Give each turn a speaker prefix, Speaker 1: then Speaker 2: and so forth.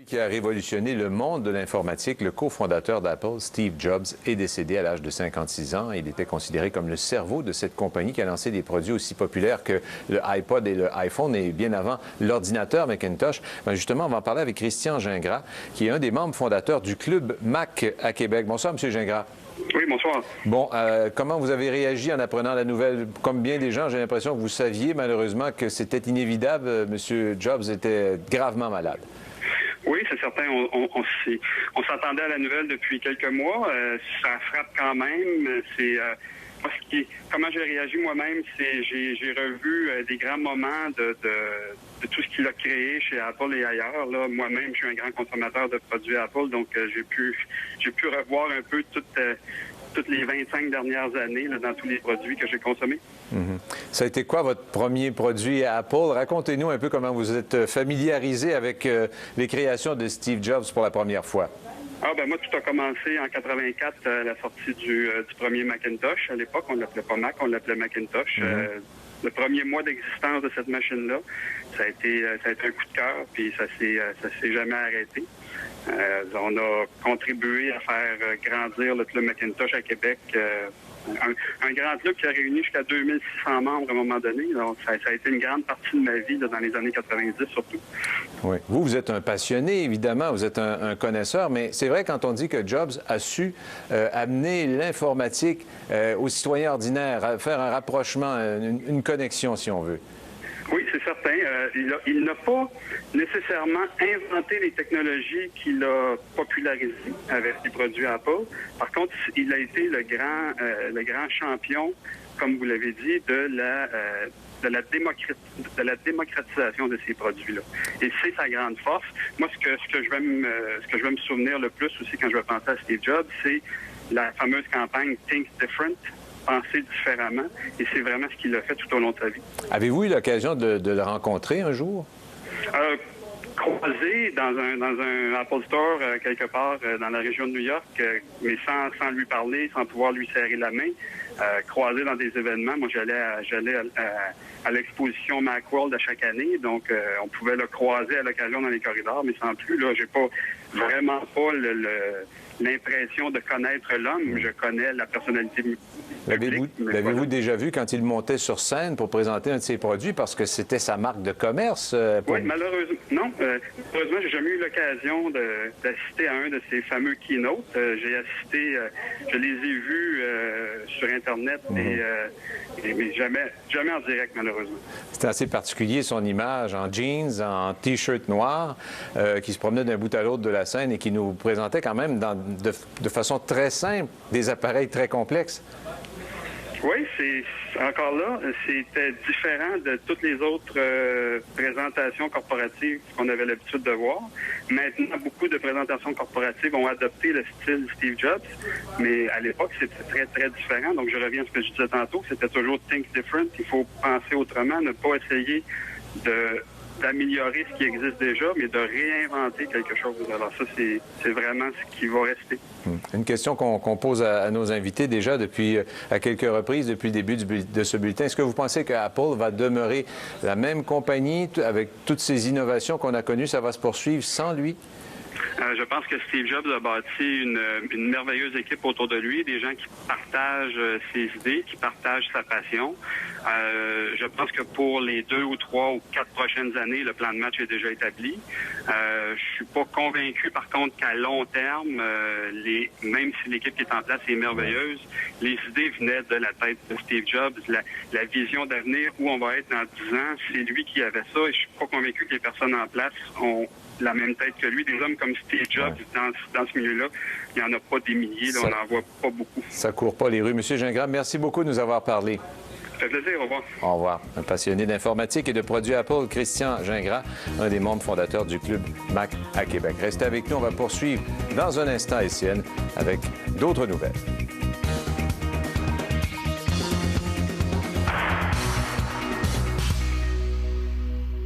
Speaker 1: qui a révolutionné le monde de l'informatique, le cofondateur d'Apple, Steve Jobs, est décédé à l'âge de 56 ans. Il était considéré comme le cerveau de cette compagnie qui a lancé des produits aussi populaires que le iPod et le iPhone et bien avant l'ordinateur Macintosh. Bien justement, on va en parler avec Christian Gingras, qui est un des membres fondateurs du Club Mac à Québec. Bonsoir, M. Gingras.
Speaker 2: Oui, bonsoir.
Speaker 1: Bon, comment vous avez réagi en apprenant la nouvelle? Comme bien des gens, j'ai l'impression que vous saviez malheureusement que c'était inévitable. M. Jobs était gravement malade.
Speaker 2: Oui, c'est certain. On s'attendait à la nouvelle depuis quelques mois. Ça frappe quand même. Comment j'ai réagi moi-même, c'est j'ai revu des grands moments de tout ce qu'il a créé chez Apple et ailleurs. Là, moi-même, je suis un grand consommateur de produits Apple, donc j'ai pu revoir un peu toutes les 25 dernières années là, dans tous les produits que j'ai consommés.
Speaker 1: Ça a été quoi votre premier produit à Apple? Racontez-nous un peu comment vous êtes familiarisé avec les créations de Steve Jobs pour la première fois.
Speaker 2: Moi, tout a commencé en 84 à la sortie du premier Macintosh. À l'époque, on ne l'appelait pas Mac, on l'appelait Macintosh. Le premier mois d'existence de cette machine-là, ça a été un coup de cœur, puis ça s'est jamais arrêté. On a contribué à faire grandir le Club Macintosh à Québec. Un grand club qui a réuni jusqu'à 2600 membres à un moment donné. Donc, ça a été une grande partie de ma vie là, dans les années 90 surtout.
Speaker 1: Oui. Vous êtes un passionné, évidemment, vous êtes un connaisseur, mais c'est vrai quand on dit que Jobs a su amener l'informatique aux citoyens ordinaires, à faire un rapprochement, une connexion, si on veut.
Speaker 2: Oui, c'est certain. Il n'a pas nécessairement inventé les technologies qu'il a popularisées avec les produits Apple. Par contre, il a été le grand champion, comme vous l'avez dit, de la démocratisation de ces produits-là. Et c'est sa grande force. Moi, ce que je vais me souvenir le plus aussi quand je vais penser à Steve Jobs, c'est la fameuse campagne Think Different. Penser différemment, et c'est vraiment ce qu'il a fait tout au long de sa vie. Avez-vous eu l'occasion de le rencontrer un jour? Croisé dans un Apple Store quelque part dans la région de New York, mais sans lui parler, sans pouvoir lui serrer la main. Croisé dans des événements. Moi, j'allais à l'exposition Macworld à chaque année, donc on pouvait le croiser à l'occasion dans les corridors, mais sans plus. Là, j'ai vraiment pas l'impression de connaître l'homme. Je connais la personnalité publique. L'avez-vous déjà vu quand il montait sur scène pour présenter un de ses produits, parce que c'était sa marque de commerce? Oui, malheureusement, non. Malheureusement, j'ai jamais eu l'occasion d'assister à un de ces fameux keynotes. J'ai assisté, je les ai vus sur Internet, mais jamais en direct, malheureusement. C'était assez particulier, son image en jeans, en T-shirt noir, qui se promenait d'un bout à l'autre de la scène et qui nous présentait quand même de façon très simple des appareils très complexes. Oui, encore là, c'était différent de toutes les autres présentations corporatives qu'on avait l'habitude de voir. Maintenant, beaucoup de présentations corporatives ont adopté le style Steve Jobs, mais à l'époque, c'était très, très différent. Donc, je reviens à ce que je disais tantôt, c'était toujours Think Different. Il faut penser autrement, ne pas essayer d'améliorer ce qui existe déjà, mais de réinventer quelque chose. Alors ça, c'est vraiment ce qui va rester. Une question qu'on pose à nos invités déjà à quelques reprises depuis le début de ce bulletin. Est-ce que vous pensez qu'Apple va demeurer la même compagnie avec toutes ces innovations qu'on a connues? Ça va se poursuivre sans lui? Je pense que Steve Jobs a bâti une merveilleuse équipe autour de lui, des gens qui partagent ses idées, qui partagent sa passion. Je pense que pour les 2 ou 3 ou 4 prochaines années, le plan de match est déjà établi. Je suis pas convaincu, par contre, qu'à long terme, même si l'équipe qui est en place est merveilleuse, les idées venaient de la tête de Steve Jobs, la vision d'avenir, où on va être dans 10 ans, c'est lui qui avait ça, et je suis pas convaincu que les personnes en place ont la même tête que lui. Des hommes comme Steve Jobs, dans ce milieu-là, il n'y en a pas des milliers, là, on n'en voit pas beaucoup. Ça court pas les rues. Monsieur Gingras, merci beaucoup de nous avoir parlé. Ça fait plaisir, au revoir. Au revoir. Un passionné d'informatique et de produits Apple, Christian Gingras, un des membres fondateurs du Club Mac à Québec. Restez avec nous, on va poursuivre dans un instant, SCN, avec d'autres nouvelles.